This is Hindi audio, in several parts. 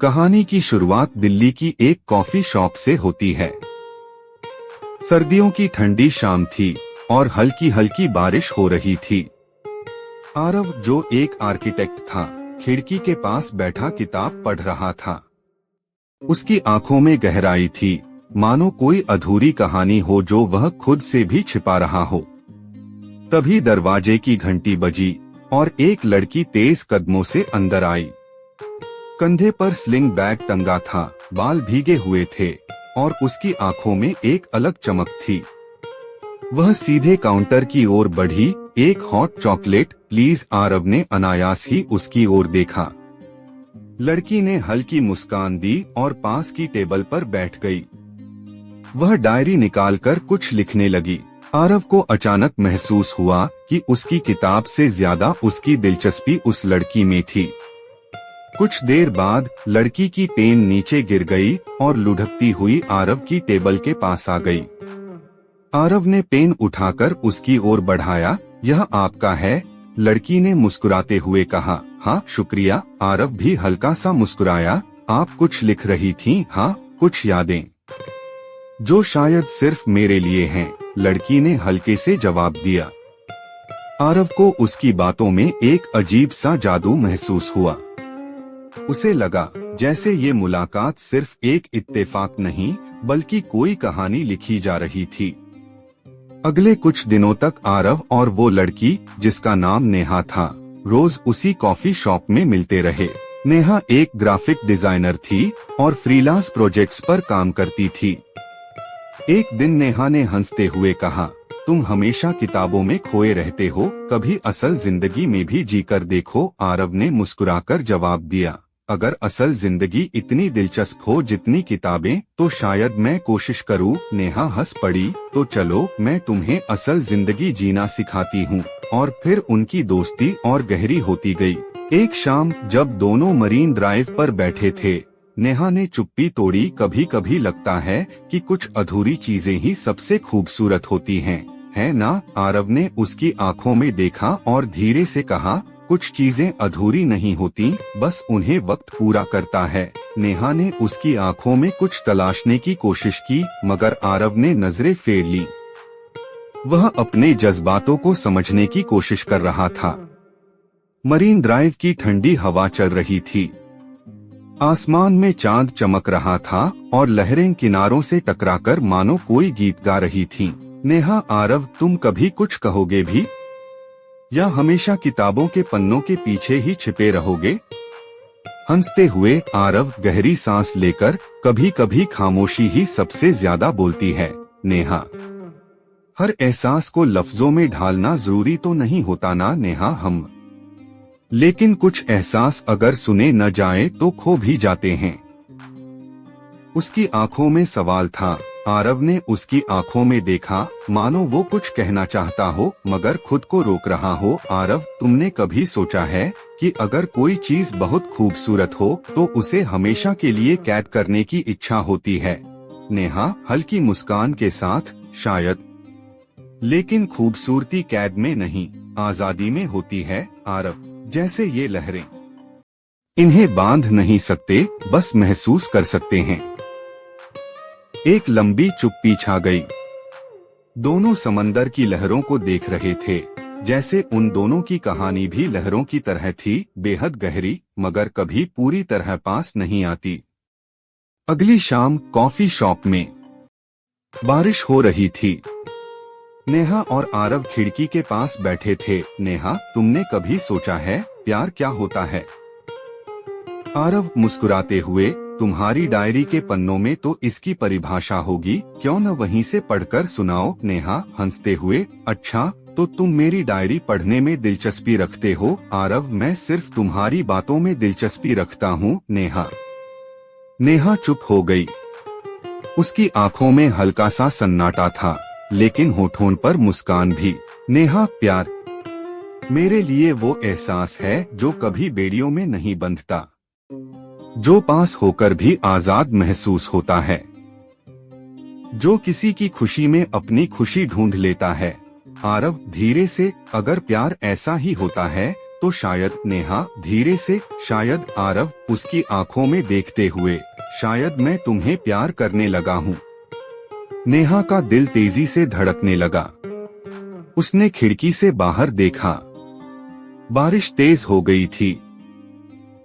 कहानी की शुरुआत दिल्ली की एक कॉफी शॉप से होती है। सर्दियों की ठंडी शाम थी और हल्की हल्की बारिश हो रही थी। आरव, जो एक आर्किटेक्ट था, खिड़की के पास बैठा किताब पढ़ रहा था। उसकी आंखों में गहराई थी, मानो कोई अधूरी कहानी हो जो वह खुद से भी छिपा रहा हो। तभी दरवाजे की घंटी बजी और एक लड़की तेज कदमों से अंदर आई। कंधे पर स्लिंग बैग टंगा था, बाल भीगे हुए थे और उसकी आंखों में एक अलग चमक थी। वह सीधे काउंटर की ओर बढ़ी। एक हॉट चॉकलेट प्लीज। आरव ने अनायास ही उसकी ओर देखा। लड़की ने हल्की मुस्कान दी और पास की टेबल पर बैठ गई। वह डायरी निकालकर कुछ लिखने लगी। आरव को अचानक महसूस हुआ कि उसकी किताब से ज्यादा उसकी दिलचस्पी उस लड़की में थी। कुछ देर बाद लड़की की पेन नीचे गिर गई और लुढ़कती हुई आरव की टेबल के पास आ गई। आरव ने पेन उठाकर उसकी ओर बढ़ाया। यह आपका है? लड़की ने मुस्कुराते हुए कहा। हाँ शुक्रिया। आरव भी हल्का सा मुस्कुराया। आप कुछ लिख रही थीं? हाँ, कुछ यादें जो शायद सिर्फ मेरे लिए हैं, लड़की ने हल्के से जवाब दिया। आरव को उसकी बातों में एक अजीब सा जादू महसूस हुआ। उसे लगा जैसे ये मुलाकात सिर्फ एक इत्तेफाक नहीं, बल्कि कोई कहानी लिखी जा रही थी। अगले कुछ दिनों तक आरव और वो लड़की, जिसका नाम नेहा था, रोज उसी कॉफी शॉप में मिलते रहे। नेहा एक ग्राफिक डिजाइनर थी और फ्रीलांस प्रोजेक्ट्स पर काम करती थी। एक दिन नेहा ने हंसते हुए कहा, तुम हमेशा किताबों में खोए रहते हो, कभी असल जिंदगी में भी जीकर देखो। आरव ने मुस्कुराकर जवाब दिया, अगर असल जिंदगी इतनी दिलचस्प हो जितनी किताबें, तो शायद मैं कोशिश करूं। नेहा हंस पड़ी। तो चलो मैं तुम्हें असल जिंदगी जीना सिखाती हूं। और फिर उनकी दोस्ती और गहरी होती गई। एक शाम जब दोनों मरीन ड्राइव पर बैठे थे, नेहा ने चुप्पी तोड़ी। कभी कभी लगता है कि कुछ अधूरी चीजें ही सबसे खूबसूरत होती हैं, है ना? आरव ने उसकी आंखों में देखा और धीरे से कहा, कुछ चीजें अधूरी नहीं होती, बस उन्हें वक्त पूरा करता है। नेहा ने उसकी आंखों में कुछ तलाशने की कोशिश की, मगर आरव ने नजरें फेर ली। वह अपने जज्बातों को समझने की कोशिश कर रहा था। मरीन ड्राइव की ठंडी हवा चल रही थी। आसमान में चांद चमक रहा था और लहरें किनारों से टकराकर मानो कोई गीत गा रही थीं। नेहा, आरव, तुम कभी कुछ कहोगे भी, या हमेशा किताबों के पन्नों के पीछे ही छिपे रहोगे? हंसते हुए आरव गहरी सांस लेकर, कभी कभी खामोशी ही सबसे ज्यादा बोलती है नेहा। हर एहसास को लफ्जों में ढालना जरूरी तो नहीं होता ना नेहा। लेकिन कुछ एहसास अगर सुने न जाए तो खो भी जाते हैं। उसकी आंखों में सवाल था। आरव ने उसकी आंखों में देखा, मानो वो कुछ कहना चाहता हो मगर खुद को रोक रहा हो। आरव, तुमने कभी सोचा है कि अगर कोई चीज बहुत खूबसूरत हो तो उसे हमेशा के लिए कैद करने की इच्छा होती है? नेहा हल्की मुस्कान के साथ, शायद, लेकिन खूबसूरती कैद में नहीं, आजादी में होती है आरव। जैसे ये लहरें, इन्हें बांध नहीं सकते, बस महसूस कर सकते हैं। एक लंबी चुप्पी छा गई। दोनों समंदर की लहरों को देख रहे थे, जैसे उन दोनों की कहानी भी लहरों की तरह थी, बेहद गहरी, मगर कभी पूरी तरह पास नहीं आती। अगली शाम कॉफी शॉप में बारिश हो रही थी। नेहा और आरव खिड़की के पास बैठे थे। नेहा, तुमने कभी सोचा है प्यार क्या होता है? आरव मुस्कुराते हुए, तुम्हारी डायरी के पन्नों में तो इसकी परिभाषा होगी, क्यों न वहीं से पढ़कर सुनाओ? नेहा हंसते हुए, अच्छा, तो तुम मेरी डायरी पढ़ने में दिलचस्पी रखते हो? आरव, मैं सिर्फ तुम्हारी बातों में दिलचस्पी रखता हूँ। नेहा चुप हो गई। उसकी आंखों में हल्का सा सन्नाटा था, लेकिन होठों पर मुस्कान भी। नेहा, प्यार मेरे लिए वो एहसास है जो कभी बेड़ियों में नहीं बंधता, जो पास होकर भी आजाद महसूस होता है, जो किसी की खुशी में अपनी खुशी ढूंढ लेता है। आरव धीरे से, अगर प्यार ऐसा ही होता है तो शायद नेहा धीरे से, शायद आरव उसकी आंखों में देखते हुए, शायद मैं तुम्हें प्यार करने लगा हूँ। नेहा का दिल तेजी से धड़कने लगा। उसने खिड़की से बाहर देखा। बारिश तेज हो गई थी।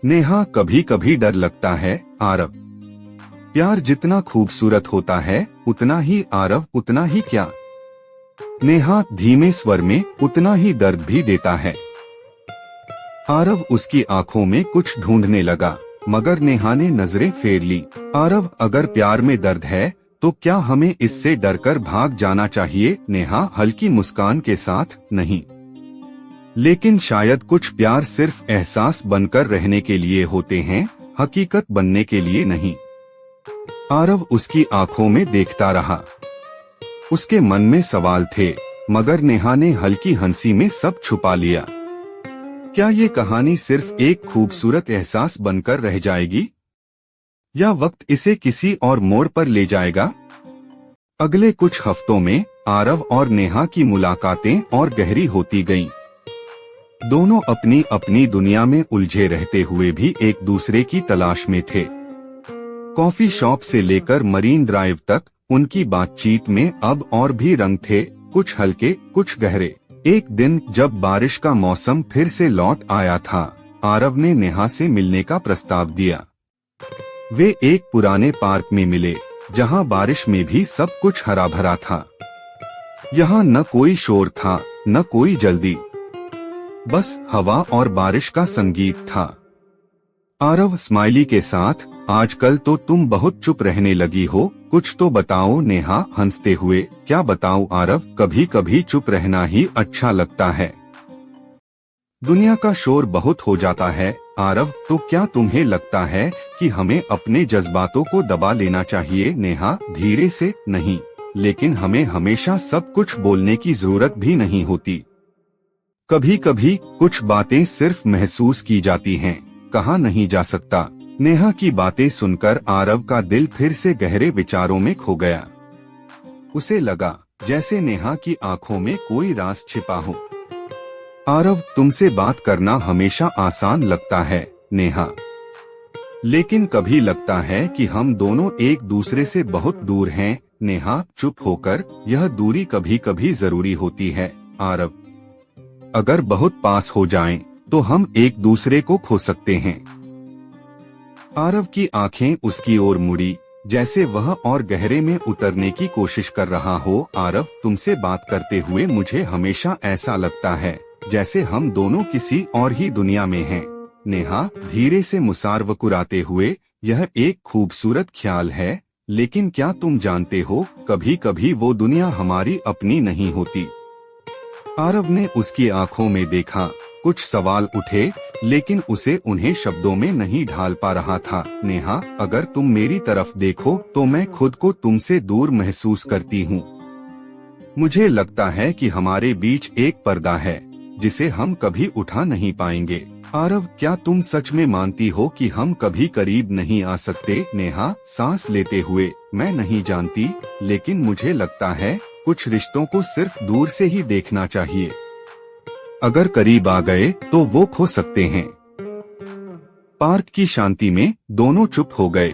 नेहा, कभी कभी डर लगता है आरव। प्यार जितना खूबसूरत होता है उतना ही आरव, उतना ही क्या? नेहा धीमे स्वर में, उतना ही दर्द भी देता है। आरव उसकी आंखों में कुछ ढूंढने लगा, मगर नेहा ने नजरें फेर ली। आरव, अगर प्यार में दर्द है तो क्या हमें इससे डरकर भाग जाना चाहिए? नेहा हल्की मुस्कान के साथ, नहीं। लेकिन शायद कुछ प्यार सिर्फ एहसास बनकर रहने के लिए होते हैं, हकीकत बनने के लिए नहीं। आरव उसकी आंखों में देखता रहा। उसके मन में सवाल थे, मगर नेहा ने हल्की हंसी में सब छुपा लिया। क्या ये कहानी सिर्फ एक खूबसूरत एहसास बनकर रह जाएगी, या वक्त इसे किसी और मोड़ पर ले जाएगा? अगले कुछ हफ्तों में आरव और नेहा की मुलाकातें और गहरी होती गईं। दोनों अपनी अपनी दुनिया में उलझे रहते हुए भी एक दूसरे की तलाश में थे। कॉफी शॉप से लेकर मरीन ड्राइव तक उनकी बातचीत में अब और भी रंग थे, कुछ हल्के, कुछ गहरे। एक दिन जब बारिश का मौसम फिर से लौट आया था, आरव ने नेहा से मिलने का प्रस्ताव दिया। वे एक पुराने पार्क में मिले, जहां बारिश में भी सब कुछ हरा भरा था। यहाँ न कोई शोर था, न कोई जल्दी, बस हवा और बारिश का संगीत था। आरव स्माइली के साथ, आजकल तो तुम बहुत चुप रहने लगी हो, कुछ तो बताओ। नेहा हंसते हुए, क्या बताऊं आरव, कभी कभी चुप रहना ही अच्छा लगता है। दुनिया का शोर बहुत हो जाता है। आरव, तो क्या तुम्हें लगता है कि हमें अपने जज्बातों को दबा लेना चाहिए? नेहा धीरे से, नहीं, लेकिन हमें हमेशा सब कुछ बोलने की जरूरत भी नहीं होती। कभी कभी कुछ बातें सिर्फ महसूस की जाती हैं, कहा नहीं जा सकता। नेहा की बातें सुनकर आरव का दिल फिर से गहरे विचारों में खो गया। उसे लगा जैसे नेहा की आंखों में कोई राज छिपा हो। आरव, तुमसे बात करना हमेशा आसान लगता है नेहा, लेकिन कभी लगता है कि हम दोनों एक दूसरे से बहुत दूर हैं। नेहा चुप होकर, यह दूरी कभी कभी जरूरी होती है आरव। अगर बहुत पास हो जाएं, तो हम एक दूसरे को खो सकते हैं। आरव की आंखें उसकी ओर मुड़ी, जैसे वह और गहरे में उतरने की कोशिश कर रहा हो। आरव, तुमसे बात करते हुए मुझे हमेशा ऐसा लगता है जैसे हम दोनों किसी और ही दुनिया में हैं। नेहा धीरे से मुस्कुराते हुए, यह एक खूबसूरत ख्याल है, लेकिन क्या तुम जानते हो, कभी कभी वो दुनिया हमारी अपनी नहीं होती। आरव ने उसकी आंखों में देखा। कुछ सवाल उठे, लेकिन उसे उन्हें शब्दों में नहीं ढाल पा रहा था। नेहा, अगर तुम मेरी तरफ देखो तो मैं खुद को तुमसे दूर महसूस करती हूँ। मुझे लगता है कि हमारे बीच एक पर्दा है, जिसे हम कभी उठा नहीं पाएंगे। आरव, क्या तुम सच में मानती हो कि हम कभी करीब नहीं आ सकते? नेहा सांस लेते हुए, मैं नहीं जानती, लेकिन मुझे लगता है कुछ रिश्तों को सिर्फ दूर से ही देखना चाहिए। अगर करीब आ गए तो वो खो सकते हैं। पार्क की शांति में दोनों चुप हो गए।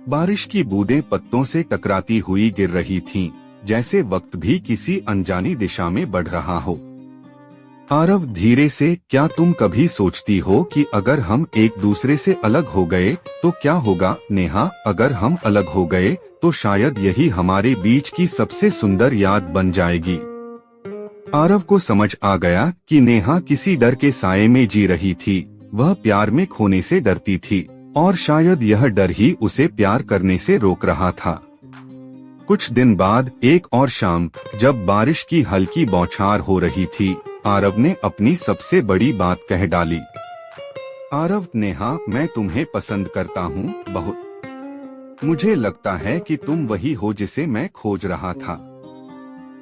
बारिश की बूंदें पत्तों से टकराती हुई गिर रही थीं, जैसे वक्त भी किसी अनजानी दिशा में बढ़ रहा हो। आरव धीरे से, क्या तुम कभी सोचती हो कि अगर हम एक दूसरे से अलग हो गए तो क्या होगा? नेहा, अगर हम अलग हो गए तो शायद यही हमारे बीच की सबसे सुंदर याद बन जाएगी। आरव को समझ आ गया कि नेहा किसी डर के साये में जी रही थी। वह प्यार में खोने से डरती थी, और शायद यह डर ही उसे प्यार करने से रोक रहा था। कुछ दिन बाद एक और शाम, जब बारिश की हल्की बौछार हो रही थी, आरव ने अपनी सबसे बड़ी बात कह डाली। आरव, नेहा, मैं तुम्हें पसंद करता हूँ बहुत। मुझे लगता है कि तुम वही हो जिसे मैं खोज रहा था।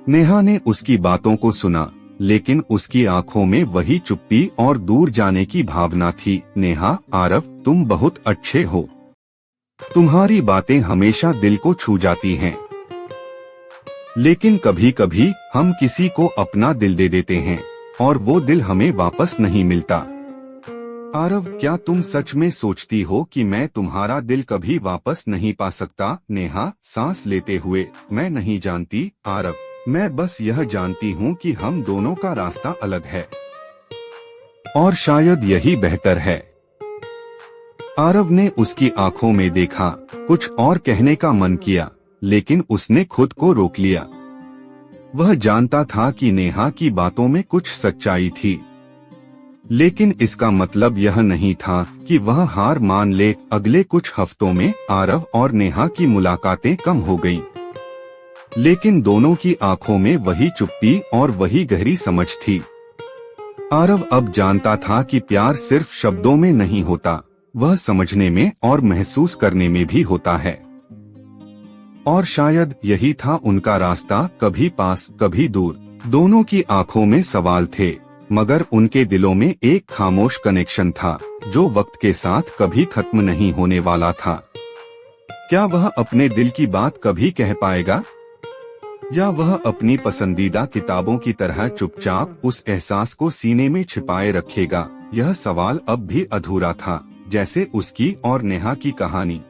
नेहा ने उसकी बातों को सुना, लेकिन उसकी आंखों में वही चुप्पी और दूर जाने की भावना थी। नेहा, आरव, तुम बहुत अच्छे हो। तुम्हारी बातें हमेशा दिल को छू जाती हैं। लेकिन कभी कभी हम किसी को अपना दिल दे देते हैं, और वो दिल हमें वापस नहीं मिलता। आरव, क्या तुम सच में सोचती हो कि मैं तुम्हारा दिल कभी वापस नहीं पा सकता? नेहा सांस लेते हुए, मैं नहीं जानती आरव, मैं बस यह जानती हूँ कि हम दोनों का रास्ता अलग है और शायद यही बेहतर है। आरव ने उसकी आंखों में देखा, कुछ और कहने का मन किया, लेकिन उसने खुद को रोक लिया। वह जानता था कि नेहा की बातों में कुछ सच्चाई थी, लेकिन इसका मतलब यह नहीं था कि वह हार मान ले। अगले कुछ हफ्तों में आरव और नेहा की मुलाकातें कम हो गईं, लेकिन दोनों की आंखों में वही चुप्पी और वही गहरी समझ थी। आरव अब जानता था कि प्यार सिर्फ शब्दों में नहीं होता, वह समझने में और महसूस करने में भी होता है। और शायद यही था उनका रास्ता, कभी पास कभी दूर। दोनों की आंखों में सवाल थे, मगर उनके दिलों में एक खामोश कनेक्शन था जो वक्त के साथ कभी खत्म नहीं होने वाला था। क्या वह अपने दिल की बात कभी कह पाएगा, या वह अपनी पसंदीदा किताबों की तरह चुपचाप उस एहसास को सीने में छिपाए रखेगा? यह सवाल अब भी अधूरा था, जैसे उसकी और नेहा की कहानी।